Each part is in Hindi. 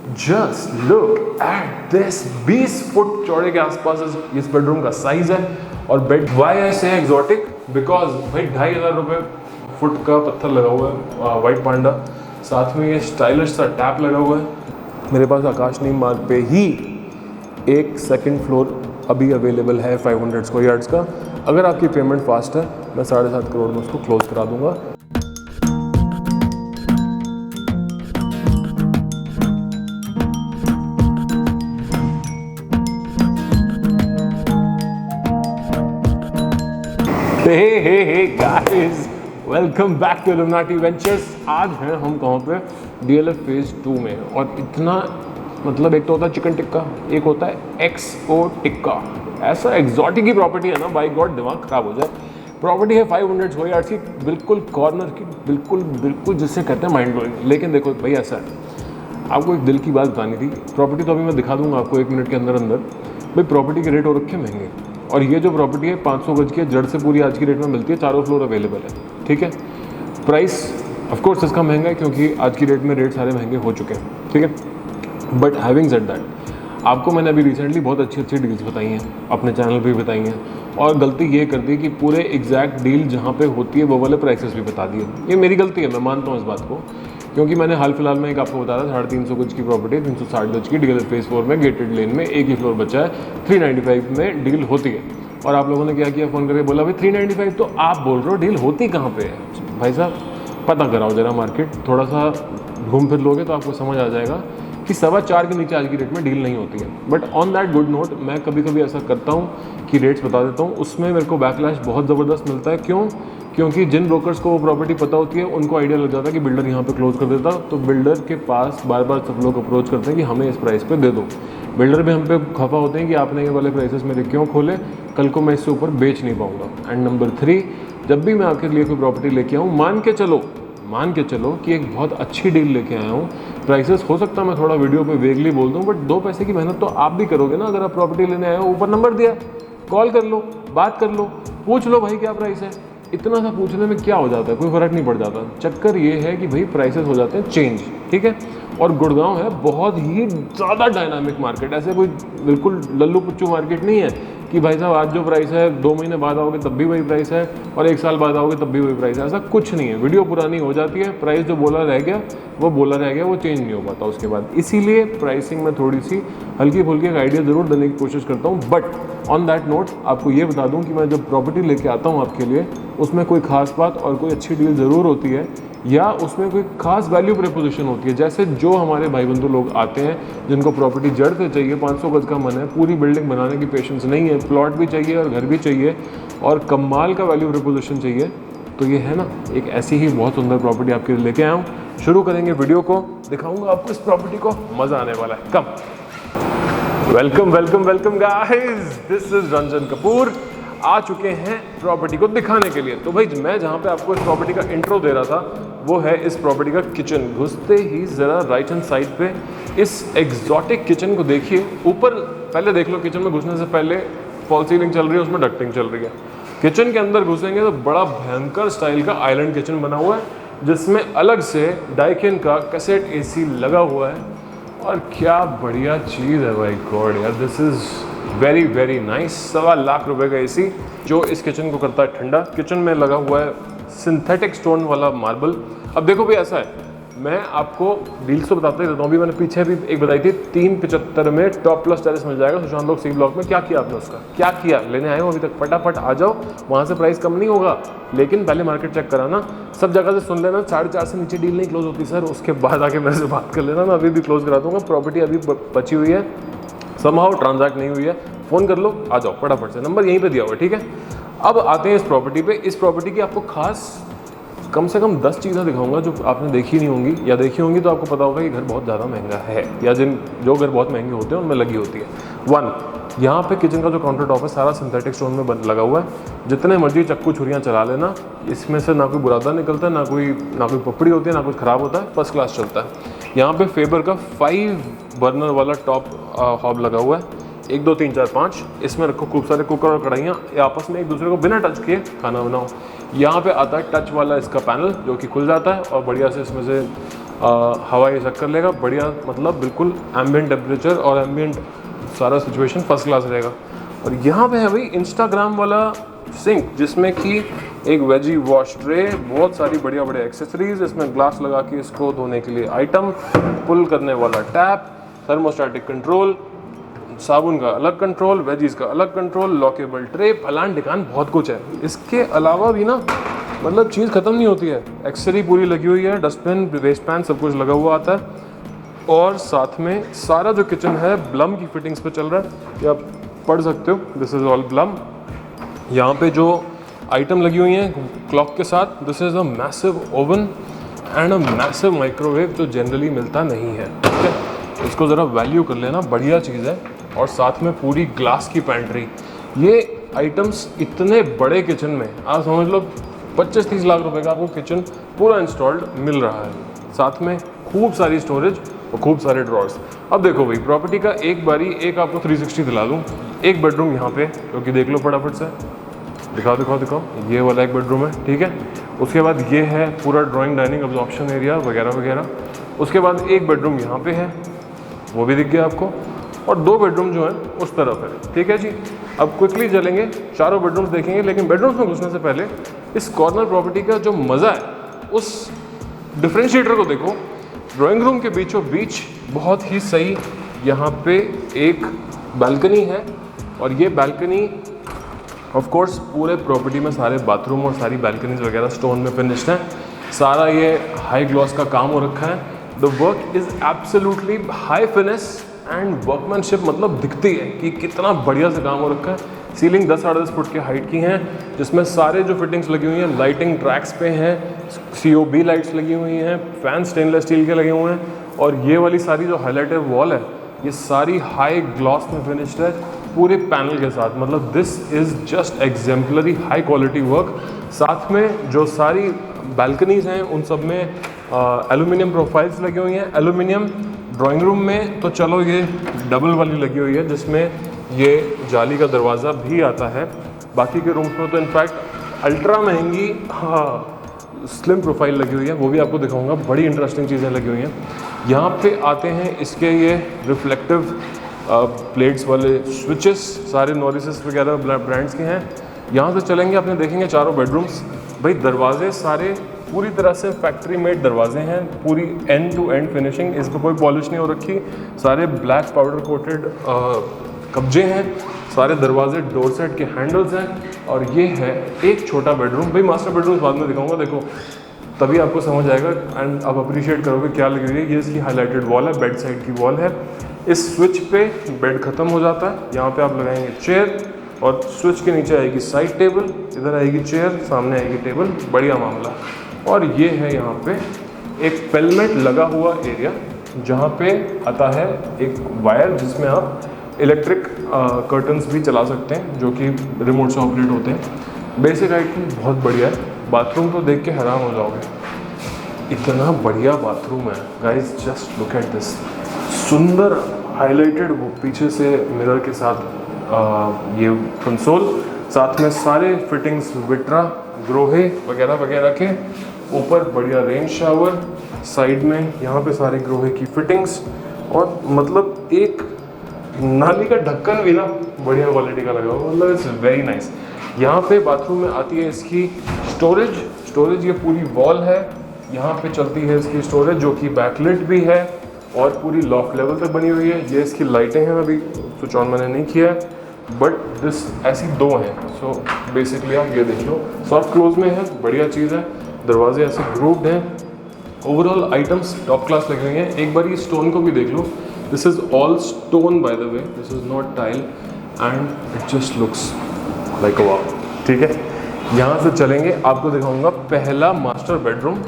Just look at this 20 foot चौड़े के आसपास इस बेडरूम का साइज है। और बेड वाई ऐसे है एग्जॉटिक, बिकॉज भाई 2500 रुपये फुट का पत्थर लगा हुआ है, वाइट पांडा, साथ में ये स्टाइलिश सा टैप लगा हुआ है। मेरे पास आकाश नीम मार्ग पे ही एक सेकंड फ्लोर अभी अवेलेबल है 500 स्क्वायर यार्ड्स का। अगर आपकी पेमेंट फास्ट है, मैं 7.5 करोड़ में उसको क्लोज करा दूंगा। Hey guys, welcome back to Illuminati Ventures. आज हैं हम कहाँ पे? DLF फेज 2 में। और इतना मतलब, एक तो होता है चिकन टिक्का, एक होता है XO टिक्का। ऐसा एग्जॉटिक की प्रॉपर्टी है ना, बाय गॉड दिमाग खराब हो जाए। प्रॉपर्टी है 500 स्क्वायर यार्ड्स की, बिल्कुल कॉर्नर की, बिल्कुल जिससे कहते हैं माइंड ब्लोइंग। लेकिन देखो भाई, ऐसा है, आपको एक दिल की बात बतानी थी। प्रॉपर्टी तो अभी मैं दिखा दूंगा आपको 1 मिनट के अंदर भाई प्रॉपर्टी के रेट हो रखे महंगे। और ये जो प्रॉपर्टी है 500 गज की है, जड़ से पूरी आज की रेट में मिलती है, 4 फ्लोर अवेलेबल है, ठीक है। प्राइस ऑफ कोर्स इसका महंगा है क्योंकि आज की रेट में रेट सारे महंगे हो चुके हैं, ठीक है। बट हैविंग सेड दैट, आपको मैंने अभी रिसेंटली बहुत अच्छी डील्स बताई हैं, अपने चैनल पे भी बताई हैं। और गलती ये कर दी कि पूरे एग्जैक्ट डील जहाँ पे होती है वो वाले प्राइसेस भी बता दिए। ये मेरी गलती है, मैं मानता हूँ इस बात को, क्योंकि मैंने हाल फिलहाल में एक आपको बताया था 350 गज की प्रॉपर्टी, 360 गज की DLF फेज 4 में गेटेड लेन में, एक ही फ्लोर बचा है, 395 में डील होती है। और आप लोगों ने क्या किया, फ़ोन करके बोला भाई 395, तो आप बोल रहे हो डील होती कहाँ पे है? भाई साहब पता कराओ जरा मार्केट, थोड़ा सा घूम फिर लोगे तो आपको समझ आ जाएगा कि 4.25 के नीचे आज की रेट में डील नहीं होती है। But on that good note, मैं कभी कभी ऐसा करता हूँ कि रेट्स बता देता हूँ, उसमें मेरे को बैकलैश बहुत ज़बरदस्त मिलता है। क्यों? क्योंकि जिन ब्रोकर्स को वो प्रॉपर्टी पता होती है उनको आइडिया लग जाता है कि बिल्डर यहाँ पे क्लोज कर देता, तो बिल्डर के पास बार बार सब लोग अप्रोच करते हैं कि हमें इस प्राइस पे दे दो। बिल्डर भी हम पे खफा होते हैं कि आपने ये वाले प्राइसेस मेरे क्यों खोले, कल को मैं इससे ऊपर बेच नहीं पाऊंगा। एंड नंबर 3, जब भी मैं आपके लिए कोई प्रॉपर्टी लेके आऊँ, मान के चलो कि एक बहुत अच्छी डील लेके आया हूँ, प्राइसेस हो सकता है मैं थोड़ा वीडियो पे वेगली बोल दूँ, बट 2 पैसे की मेहनत तो आप भी करोगे ना। अगर आप प्रॉपर्टी लेने आए हो, ऊपर नंबर दिया, कॉल कर लो, बात कर लो, पूछ लो भाई क्या प्राइस है। इतना सा पूछने में क्या हो जाता है, कोई फ़र्क नहीं पड़ जाता। चक्कर ये है कि भाई प्राइसेस हो जाते हैं चेंज, ठीक है। और गुड़गांव है बहुत ही ज़्यादा डायनामिक मार्केट, ऐसे कोई बिल्कुल लल्लू पुच्चू मार्केट नहीं है कि भाई साहब आज जो प्राइस है 2 महीने बाद आओगे तब भी वही प्राइस है और 1 साल बाद आओगे तब भी वही प्राइस है। ऐसा कुछ नहीं है, वीडियो पुरानी हो जाती है, प्राइस जो बोला रह गया वो बोला रह गया, वो चेंज नहीं हो पाता उसके बाद। इसीलिए प्राइसिंग में थोड़ी सी हल्की फुल्की एक आइडिया ज़रूर देने की कोशिश करता हूँ। बट ऑन दैट नोट आपको ये बता दूँ कि मैं जब प्रॉपर्टी लेके आता हूँ आपके लिए, उसमें कोई खास बात और कोई अच्छी डील ज़रूर होती है, या उसमें कोई खास वैल्यू प्रपोजिशन होती है। जैसे जो हमारे भाई बंधु लोग आते हैं जिनको प्रॉपर्टी जड़ से चाहिए, 500 गज का मन है, पूरी बिल्डिंग बनाने की पेशेंस नहीं है, प्लॉट भी चाहिए और घर भी चाहिए और कमाल का वैल्यू प्रपोजिशन चाहिए, तो ये है ना, एक ऐसी ही बहुत सुंदर प्रॉपर्टी आपके लिए लेके आया हूँ। शुरू करेंगे वीडियो को, दिखाऊंगा आपको इस प्रॉपर्टी को, मज़ा आने वाला है। Come welcome guys, this is Ranjan Kapoor. आ चुके हैं प्रॉपर्टी को दिखाने के लिए। तो भाई मैं जहाँ पे आपको इस प्रॉपर्टी का इंट्रो दे रहा था वो है इस प्रॉपर्टी का किचन। घुसते ही ज़रा राइट हैंड साइड पे इस एग्जॉटिक किचन को देखिए। ऊपर पहले देख लो, किचन में घुसने से पहले फॉल सीलिंग चल रही है, उसमें डक्टिंग चल रही है। किचन के अंदर घुसेंगे तो बड़ा भयंकर स्टाइल का आइलैंड किचन बना हुआ है, जिसमें अलग से डाइकिन का कैसेट AC लगा हुआ है। और क्या बढ़िया चीज़ है भाई गॉड यार, this is very nice. 1.25 lakh रुपए का AC जो इस किचन को करता है ठंडा। किचन में लगा हुआ है सिंथेटिक स्टोन वाला मार्बल। अब देखो भी ऐसा है, मैं आपको डील्स तो बताते ही रहता हूँ। अभी मैंने पीछे भी एक बताई थी, 375 में टॉप प्लस टेरेस मिल जाएगा सुशांत लोक C ब्लॉक में। क्या किया आपने उसका, क्या किया? लेने आए हो अभी तक, फटाफट आ जाओ, वहाँ से प्राइस कम नहीं होगा, लेकिन पहले मार्केट चेक कराना। सब जगह से सुन लेना 4.5 से नीचे डील नहीं क्लोज होती सर, उसके बाद आके मेरे से बात कर लेना, मैं अभी भी क्लोज करा दूँगा। प्रॉपर्टी अभी बची हुई है, समहाउ ट्रांजैक्ट नहीं हुई है, फ़ोन कर लो, आ जाओ फटाफट से, नंबर यहीं पे दिया हुआ है, ठीक है। अब आते हैं इस प्रॉपर्टी पे। इस प्रॉपर्टी की आपको खास कम से कम 10 चीज़ें दिखाऊंगा जो आपने देखी नहीं होंगी, या देखी होंगी तो आपको पता होगा कि घर बहुत ज़्यादा महंगा है, या जो घर बहुत महंगे होते हैं उनमें लगी होती है। 1, यहाँ पे किचन का जो काउंटर टॉप है सारा सिंथेटिक स्टोन में लगा हुआ है। जितने मर्जी चक्कू छुरियाँ चला लेना, इसमें से ना कोई बुरादा निकलता है, ना कोई पपड़ी होती है, ना कुछ ख़राब होता है, फर्स्ट क्लास चलता है। यहाँ पे फेबर का 5 बर्नर वाला टॉप हॉब लगा हुआ है, 1 2 3 4 5। इसमें रखो खूब सारे कुकर और कढ़ाइयाँ, आपस में एक दूसरे को बिना टच किए खाना बनाओ। यहाँ पे आता है टच वाला इसका पैनल जो कि खुल जाता है और बढ़िया से इसमें से हवा ये चक्कर लेगा बढ़िया, मतलब बिल्कुल एम्बियंट टेम्परेचर और एम्बियंट सारा सिचुएशन फर्स्ट क्लास रहेगा। और यहाँ पे है भाई इंस्टाग्राम वाला सिंक, जिसमें कि एक वेजी वॉश ट्रे, बहुत सारी बढ़िया बढ़िया एक्सेसरीज, इसमें ग्लास लगा के इसको धोने के लिए आइटम, पुल करने वाला टैप, थर्मोस्टैटिक कंट्रोल, साबुन का अलग कंट्रोल, वेजीज का अलग कंट्रोल, लॉकेबल ट्रे, फलान ढिकान बहुत कुछ है। इसके अलावा भी ना मतलब चीज़ ख़त्म नहीं होती है। एक्सेसरी पूरी लगी हुई है, डस्टबिन, वेस्ट पैन सब कुछ लगा हुआ आता है। और साथ में सारा जो किचन है ब्लम की फिटिंग्स पे चल रहा है, ये आप पढ़ सकते हो, दिस इज़ ऑल ब्लम। यहाँ पे जो आइटम लगी हुई हैं क्लॉक के साथ, this is a massive oven and a massive microwave, जो जनरली मिलता नहीं है। ठीक है, इसको ज़रा वैल्यू कर लेना, बढ़िया चीज़ है। और साथ में पूरी ग्लास की पैंट्री। ये आइटम्स इतने बड़े किचन में आप समझ लो 25-30 लाख रुपए का आपको किचन पूरा इंस्टॉल्ड मिल रहा है। साथ में खूब सारी स्टोरेज और खूब सारे ड्रॉर्स। अब देखो भाई, प्रॉपर्टी का एक बारी एक आपको 360 दिला दूँ। एक बेडरूम यहाँ पे, क्योंकि देख लो फटाफट से, दिखाओ, ये वाला एक बेडरूम है। ठीक है, उसके बाद ये है पूरा ड्राइंग, डाइनिंग, ऑब्जॉर्प्शन एरिया वगैरह वगैरह। उसके बाद एक बेडरूम यहाँ पे है, वो भी दिख गया आपको, और 2 बेडरूम जो है उस तरफ है। ठीक है जी, अब क्विकली चलेंगे, चारों बेडरूम्स देखेंगे। लेकिन बेडरूम्स में घुसने से पहले इस कॉर्नर प्रॉपर्टी का जो मज़ा है उस डिफरेंशिएटर को देखो। ड्राइंग रूम के बीचों बीच बहुत ही सही यहाँ पे एक बालकनी है, और ये बालकनी ऑफ कोर्स पूरे प्रॉपर्टी में सारे बाथरूम और सारी बालकनीज वगैरह स्टोन में फिनिश्ड हैं। सारा ये हाई ग्लॉस का काम हो रखा है। The work is absolutely high finish and workmanship, मतलब दिखती है कि कितना बढ़िया से काम हो रखा है। सीलिंग 10-10.5 फुट की हाइट की हैं, जिसमें सारे जो फिटिंग्स लगी हुई हैं लाइटिंग ट्रैक्स पे हैं, COB लाइट्स लगी हुई हैं, फैन स्टेनलेस स्टील के लगे हुए हैं। और ये वाली सारी जो हाईलाइटेड वॉल है, ये सारी हाई ग्लॉस में फिनिश्ड है पूरे पैनल के साथ। मतलब this is just exemplary high quality work. साथ में जो सारी बालकनीज हैं उन सब में एल्यूमिनियम प्रोफाइल्स लगी हुई हैं। एल्यूमिनियम ड्राइंग रूम में तो चलो ये डबल वाली लगी हुई है, जिसमें ये जाली का दरवाज़ा भी आता है। बाकी के रूम्स में तो इनफैक्ट अल्ट्रा महंगी स्लिम प्रोफाइल लगी हुई है, वो भी आपको दिखाऊंगा। बड़ी इंटरेस्टिंग चीज़ें लगी हुई हैं। यहाँ पे आते हैं इसके ये रिफ्लेक्टिव प्लेट्स वाले स्विचेस, सारे नॉरिस वगैरह ब्रांड्स के हैं। यहाँ से चलेंगे अपने, देखेंगे चारों बेडरूम्स। भाई दरवाजे सारे पूरी तरह से फैक्ट्री मेड दरवाजे हैं, पूरी एंड टू एंड फिनिशिंग, इस पर कोई पॉलिश नहीं हो रखी। सारे ब्लैक पाउडर कोटेड कब्जे हैं, सारे दरवाजे डोर सेट के हैंडल्स हैं। और ये है एक छोटा बेडरूम। भाई मास्टर बेडरूम बाद में दिखाऊंगा, देखो तभी आपको समझ आएगा एंड आप अप्रिशिएट करोगे क्या लगी हुई है। ये इसकी हाईलाइटेड वॉल है, बेड साइड की वॉल है। इस स्विच पे बेड ख़त्म हो जाता है। यहाँ पे आप लगाएंगे चेयर, और स्विच के नीचे आएगी साइड टेबल, इधर आएगी चेयर, सामने आएगी टेबल, बढ़िया मामला। और ये है यहाँ पे एक पेलमेट लगा हुआ एरिया, जहाँ पे आता है एक वायर, जिसमें आप इलेक्ट्रिक कर्टन्स भी चला सकते हैं, जो कि रिमोट से ऑपरेट होते हैं। बेसिक आइटम बहुत बढ़िया है। बाथरूम तो देख के हैरान हो जाओगे, इतना बढ़िया बाथरूम है guys, just look at this. सुंदर हाईलाइटेड वो पीछे से मिरर के साथ ये कंसोल, साथ में सारे फिटिंग्स विट्रा, ग्रोहे वगैरह वगैरह के। ऊपर बढ़िया रेन शावर, साइड में यहाँ पे सारे ग्रोहे की फिटिंग्स, और मतलब एक नाली का ढक्कन भी ना बढ़िया क्वालिटी का लगा हुआ, मतलब इट्स वेरी नाइस। यहाँ पे बाथरूम में आती है इसकी स्टोरेज ये पूरी वॉल है। यहाँ पे चलती है इसकी स्टोरेज, जो कि बैकलिट भी है और पूरी लॉफ्ट लेवल तक बनी हुई है। ये इसकी लाइटें हैं, अभी स्विच ऑन मैंने नहीं किया है, बट दिस ऐसी 2 हैं। सो बेसिकली आप ये देख लो, सॉफ्ट क्लोज में है, बढ़िया चीज़ है। दरवाजे ऐसे ग्रूव्ड हैं। ओवरऑल आइटम्स टॉप क्लास लगे हुए हैं। एक बार ये स्टोन को भी देख लो, this is all stone by the way, this is not tile and it just looks like a wow. ठीक है, यहाँ से चलेंगे, आपको दिखाऊंगा पहला मास्टर बेडरूम,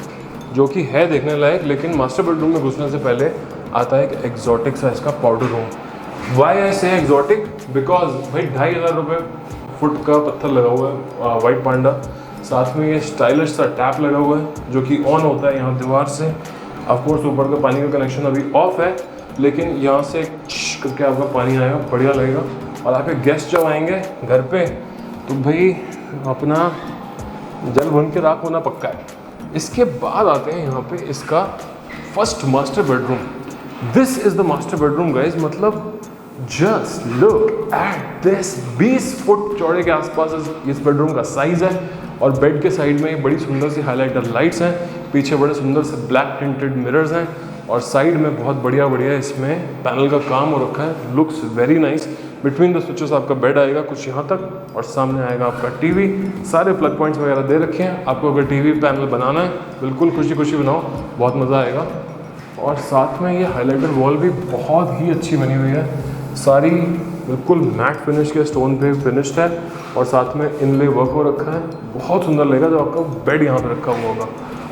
जो कि है देखने लायक। लेकिन मास्टर बेडरूम में घुसने से पहले आता है एक एग्जॉटिक सा इसका पाउडर रूम। वाई आई से एग्जॉटिक, बिकॉज भाई 2,500 रुपये फुट का पत्थर लगा हुआ है, वाइट पांडा। साथ में ये स्टाइलिश सा टैप लगा हुआ है, जो कि ऑन होता है यहाँ दीवार से। ऑफकोर्स ऊपर का पानी का कनेक्शन अभी ऑफ है, लेकिन यहाँ से करके आपका पानी आएगा, बढ़िया लगेगा। और आपके गेस्ट जब आएंगे घर पे, तो भाई अपना जल भुन के राख होना पक्का है। इसके बाद आते हैं यहाँ पे इसका first master bedroom, this is the master bedroom guys. मतलब just look at this, 20 foot चौड़े के आसपास इस बेडरूम का साइज है। और बेड के साइड में बड़ी सुंदर सी हाईलाइटर लाइट्स हैं, पीछे बड़े सुंदर से ब्लैक टिंटेड मिरर्स हैं, और साइड में बहुत बढ़िया बढ़िया इसमें पैनल का काम हो रखा है, looks very nice. Between the switches आपका बेड आएगा कुछ यहाँ तक, और सामने आएगा आपका टीवी। सारे प्लग पॉइंट्स वगैरह दे रखे हैं। आपको अगर टीवी पैनल बनाना है बिल्कुल खुशी खुशी बनाओ, बहुत मज़ा आएगा। और साथ में ये हाईलाइटर वॉल भी बहुत ही अच्छी बनी हुई है, सारी बिल्कुल मैट फिनिश के स्टोन पे फिनिश्ड है, और साथ में इनले वर्क हो रखा है। बहुत सुंदर लगेगा जब आपका बेड यहाँ पे रखा हुआ होगा।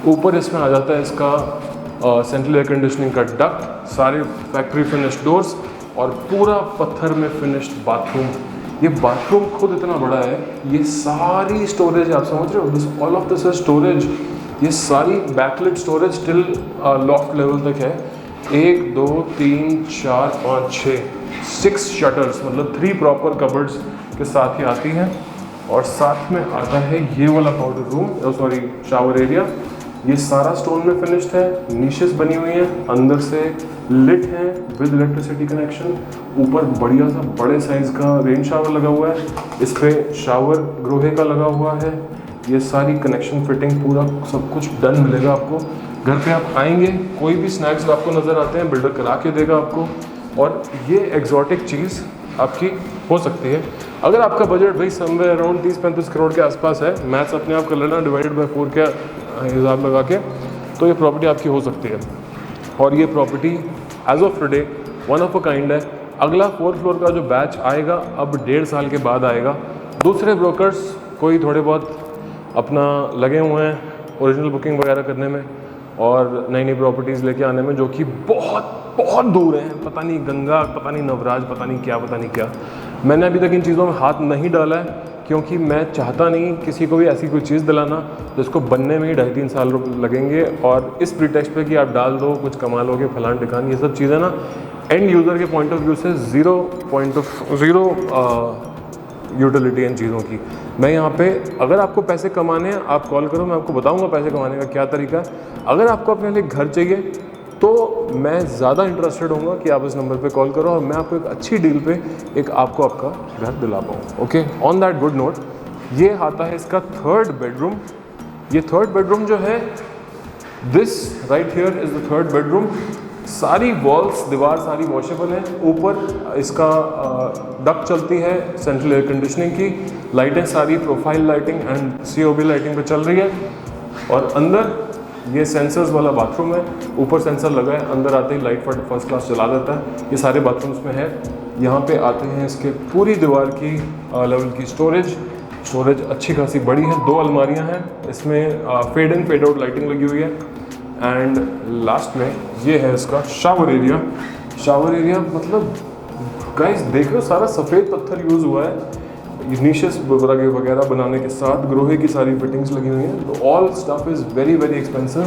ऊपर इसमें आ जाता है इसका सेंट्रल एयर कंडीशनिंग का डक्ट, सारे फैक्ट्री फिनिश डोर्स, और पूरा पत्थर में फिनिश्ड बाथरूम। ये बाथरूम खुद इतना बड़ा है, ये सारी स्टोरेज आप समझ रहे हो, this all of this is storage. ये सारी backlit storage till loft level तक है। 1 2 3 4 5 6 शटर्स, मतलब 3 प्रॉपर कबर्ड्स के साथ ही आती हैं। और साथ में आता है ये वाला powder room, sorry shower area. ये सारा स्टोन में फिनिश्ड है, नीशेस बनी हुई हैं, अंदर से लिट है विद इलेक्ट्रिसिटी कनेक्शन। ऊपर बढ़िया सा बड़े साइज का रेन शावर लगा हुआ है, इस पर शावर ग्रोहे का लगा हुआ है। ये सारी कनेक्शन फिटिंग पूरा सब कुछ डन मिलेगा आपको। घर पे आप आएंगे, कोई भी स्नैक्स आपको नज़र आते हैं बिल्डर करा के देगा आपको। और ये एग्जॉटिक चीज़ आपकी हो सकती है अगर आपका बजट भाई समवेयर अराउंड 30-35 करोड़ के आसपास है, मैथ्स अपने आप कर लेना, डिवाइडेड बाय 4 के हिसाब लगा के, तो ये प्रॉपर्टी आपकी हो सकती है। और ये property as of today one of a kind है। अगला 4th फ्लोर का जो बैच आएगा अब 1.5 साल के बाद आएगा। दूसरे ब्रोकर्स कोई थोड़े बहुत अपना लगे हुए हैं ओरिजिनल बुकिंग वगैरह करने में और नई नई प्रॉपर्टीज़ लेके आने में, जो कि बहुत बहुत दूर हैं, पता नहीं गंगा, पता नहीं नवराज, पता नहीं क्या। मैंने अभी तक इन चीज़ों में हाथ नहीं डाला है, क्योंकि मैं चाहता नहीं किसी को भी ऐसी कोई चीज़ दिलाना जिसको बनने में ही 2.5-3 साल लगेंगे, और इस प्रीटेक्स्ट पे कि आप डाल दो कुछ कमा लोगे फलान टिकान। ये सब चीज़ें ना एंड यूज़र के पॉइंट ऑफ व्यू से ज़ीरो यूटिलिटी इन चीज़ों की। मैं यहाँ पे अगर आपको पैसे कमाने हैं आप कॉल करो, मैं आपको बताऊँगा पैसे कमाने का क्या तरीका है। अगर आपको अपने लिए घर चाहिए तो मैं ज़्यादा इंटरेस्टेड होऊंगा कि आप इस नंबर पे कॉल करो और मैं आपको एक अच्छी डील पे आपको आपका घर दिला पाऊँ। Okay, on that good note, ये आता है इसका 3rd बेडरूम। ये 3rd बेडरूम जो है, this right here is the 3rd bedroom. सारी वॉल्स, दीवार सारी वॉशेबल है। ऊपर इसका डक्ट चलती है सेंट्रल एयर कंडीशनिंग की, लाइटें सारी profile lighting and COB lighting पे चल रही है। और अंदर ये सेंसर्स वाला बाथरूम है, ऊपर सेंसर लगा है, अंदर आते ही लाइट फर्स्ट क्लास चला देता है। ये सारे बाथरूम्स में है। यहाँ पे आते हैं इसके पूरी दीवार की लेवल की स्टोरेज अच्छी खासी बड़ी है। 2 अलमारियाँ हैं, इसमें fade in fade out lighting लगी हुई है। एंड लास्ट में ये है इसका शावर एरिया। मतलब गाइस देख लो, सारा सफ़ेद पत्थर यूज़ हुआ है, नीशेस वगैरह बनाने के साथ ग्रोहे की सारी फिटिंग्स लगी हुई हैं। तो all stuff is very expensive.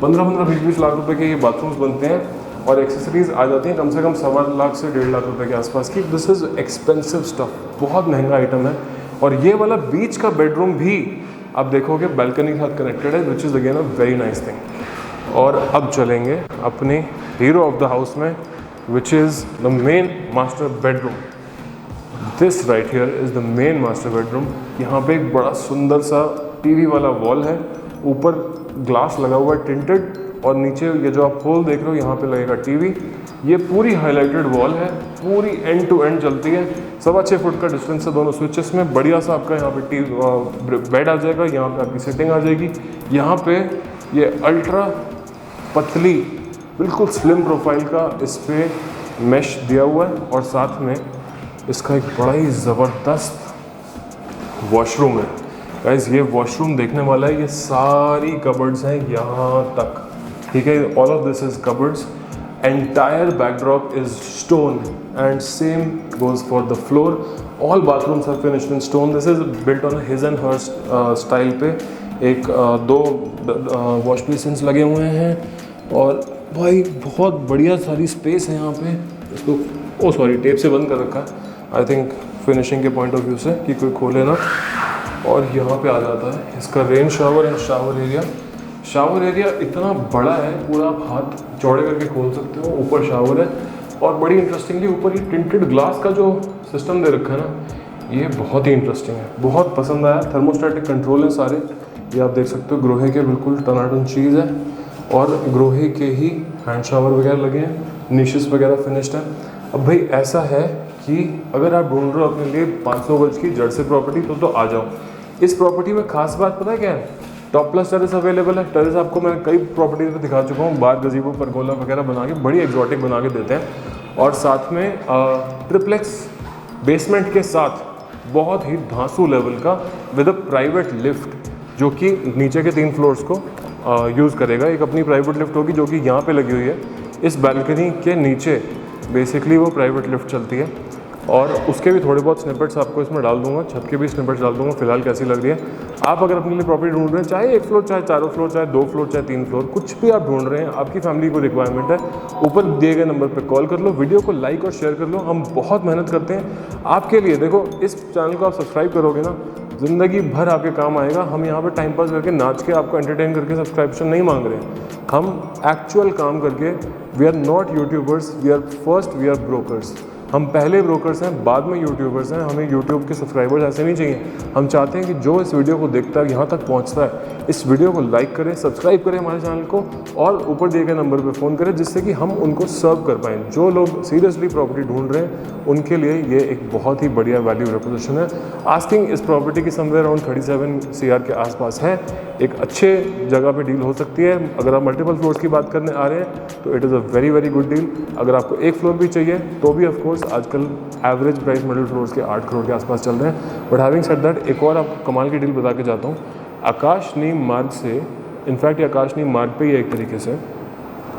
15-20 lakh रुपए के ये बाथरूम्स बनते हैं, और एक्सेसरीज आ जाती हैं कम से कम 1.25 लाख से 1.5 लाख रुपए के आसपास की। दिस इज़ एक्सपेंसिव स्टफ, बहुत महंगा आइटम है। और ये वाला बीच का बेडरूम भी आप देखोगे बालकनी के साथ कनेक्टेड है, which is again a very nice thing. और अब चलेंगे अपने हीरो ऑफ द हाउस में, which is the main master bedroom. This right here is the main master bedroom. यहाँ पे एक बड़ा सुंदर सा टीवी वाला वॉल है, ऊपर ग्लास लगा हुआ है टिंटेड, और नीचे ये जो आप होल देख रहे हो यहाँ पे लगेगा टीवी। ये पूरी हाईलाइटेड वॉल है, पूरी एंड टू एंड चलती है। 6.25 फुट का डिस्टेंस है दोनों स्विचेस में। बढ़िया सा आपका यहाँ पे बेड आ जाएगा, यहाँ पे आपकी सेटिंग आ जाएगी। यहाँ पे ये अल्ट्रा पतली बिल्कुल स्लिम प्रोफाइल का इस पर मैश दिया हुआ है, और साथ में इसका एक बड़ा ही ज़बरदस्त वॉशरूम है। गाइस ये वॉशरूम देखने वाला है, ये सारी कबर्ड्स हैं यहाँ तक, ठीक है। All of this is cupboards, entire backdrop is stone and same goes for the floor. All bathrooms are finished in stone. This is built on his and her style पे। एक 2 वॉश बेसिन्स लगे हुए हैं, और भाई बहुत बढ़िया सारी स्पेस है यहाँ पे। इसको सॉरी टेप से बंद कर रखा है, आई थिंक फिनिशिंग के पॉइंट ऑफ व्यू से कि कोई खोले ना। और यहाँ पे आ जाता है इसका rain shower and shower area. Shower area इतना बड़ा है, पूरा आप हाथ चौड़े करके खोल सकते हो। ऊपर शावर है और बड़ी इंटरेस्टिंगली ऊपर ये टिंटेड ग्लास का जो सिस्टम दे रखा है ना, ये बहुत ही इंटरेस्टिंग है, बहुत पसंद आया। थर्मोस्टैटिक कंट्रोल है सारे, ये आप देख सकते हो ग्रोहे के बिल्कुल टनाटन चीज़ है और ग्रोहे के ही हैंड शावर वगैरह लगे हैं, निशेस वगैरह फिनिश्ड है। अब भाई ऐसा है कि अगर आप ढूंढ रहे हो अपने लिए 500 गज की जड़ से प्रॉपर्टी तो आ जाओ। इस प्रॉपर्टी में खास बात पता है क्या है? टॉप प्लस टेरेस अवेलेबल है। टेरेस आपको मैं कई प्रॉपर्टीज पे दिखा चुका हूँ, बाहर गजीबो परगोला वगैरह बना के बड़ी एग्जॉटिक बना के देते हैं। और साथ में ट्रिप्लेक्स बेसमेंट के साथ बहुत ही धांसू लेवल का विद अ प्राइवेट लिफ्ट, जो कि नीचे के 3 फ्लोर्स को यूज़ करेगा। एक अपनी प्राइवेट लिफ्ट होगी जो कि यहाँ पे लगी हुई है, इस बैल्कनी के नीचे बेसिकली वो प्राइवेट लिफ्ट चलती है। और उसके भी थोड़े बहुत स्निपेट्स आपको इसमें डाल दूंगा, छत के भी स्निपेट्स डाल दूंगा फिलहाल कैसी लग रही है। आप अगर अपने लिए प्रॉपर्टी ढूंढ रहे हैं, चाहे 1 फ्लोर, चाहे 4 फ्लोर, चाहे 2 फ्लोर, चाहे 3 फ्लोर, कुछ भी आप ढूंढ रहे हैं, आपकी फैमिली को रिक्वायरमेंट है, ऊपर दिए गए नंबर पर कॉल कर लो, वीडियो को लाइक और शेयर कर लो। हम बहुत मेहनत करते हैं आपके लिए। देखो इस चैनल को आप सब्सक्राइब करोगे ना, ज़िंदगी भर आपके काम आएगा। हम यहाँ पर टाइम पास करके नाच के आपको एंटरटेन करके सब्सक्रिप्शन नहीं मांग रहे हैं, हम एक्चुअल काम करके। We are not YouTubers, we are first, we are brokers. हम पहले ब्रोकर्स हैं, बाद में यूट्यूबर्स हैं। हमें यूट्यूब के सब्सक्राइबर्स ऐसे नहीं चाहिए। हम चाहते हैं कि जो इस वीडियो को देखता है, यहाँ तक पहुँचता है, इस वीडियो को लाइक करें, सब्सक्राइब करें हमारे चैनल को और ऊपर दिए गए नंबर पे फ़ोन करें, जिससे कि हम उनको सर्व कर पाएँ। जो लोग सीरियसली प्रॉपर्टी ढूंढ रहे हैं उनके लिए ये एक बहुत ही बढ़िया वैल्यू प्रपोजिशन है। आस्किंग इस प्रॉपर्टी की समवेयर अराउंड 37 CR के आसपास है। एक अच्छे जगह पे डील हो सकती है। अगर आप मल्टीपल फ्लोर्स की बात करने आ रहे हैं तो it is a very very good deal. अगर आपको 1 फ्लोर भी चाहिए तो भी ऑफ कोर्स आजकल एवरेज प्राइस मिडिल फ्लोर्स के 8 करोड़ के आसपास चल रहे हैं। बट हैविंग सेड दैट, एक और आपको कमाल की डील बता के जाता हूँ। आकाश नीम मार्ग से, इनफैक्ट ये आकाश नीम मार्ग पे ही एक तरीके से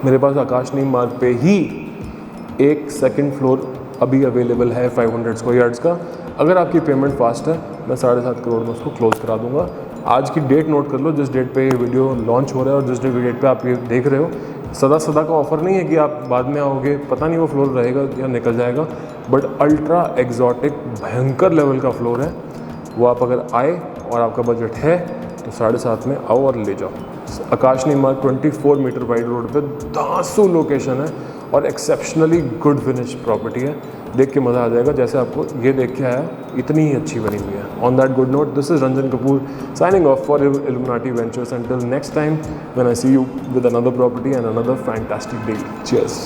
मेरे पास आकाश नीम मार्ग पे ही एक सेकंड फ्लोर अभी अवेलेबल है 500 स्क्वायर यार्ड्स का। अगर आपकी पेमेंट फास्ट है, मैं 7.5 करोड़ में उसको क्लोज करा दूंगा। आज की डेट नोट कर लो, जिस डेट पे ये वीडियो लॉन्च हो रहा है और जिस डेट पे आप ये देख रहे हो। सदा का ऑफर नहीं है कि आप बाद में आओगे पता नहीं वो फ्लोर रहेगा या निकल जाएगा, बट अल्ट्रा एग्जॉटिक भयंकर लेवल का फ्लोर है वो। आप अगर आए और आपका बजट है तो 7.5 में आओ और ले जाओ। आकाश नीम मार्ग 24 मीटर वाइड रोड पे धांसू लोकेशन है और एक्सेप्शनली गुड फिनिश प्रॉपर्टी है। देख के मज़ा आ जाएगा, जैसे आपको ये देख के आया इतनी ही अच्छी बनी हुई है। On that good note, this is Ranjan Kapoor signing off for illuminati ventures until next time when I see you with another property and another fantastic deal. Cheers.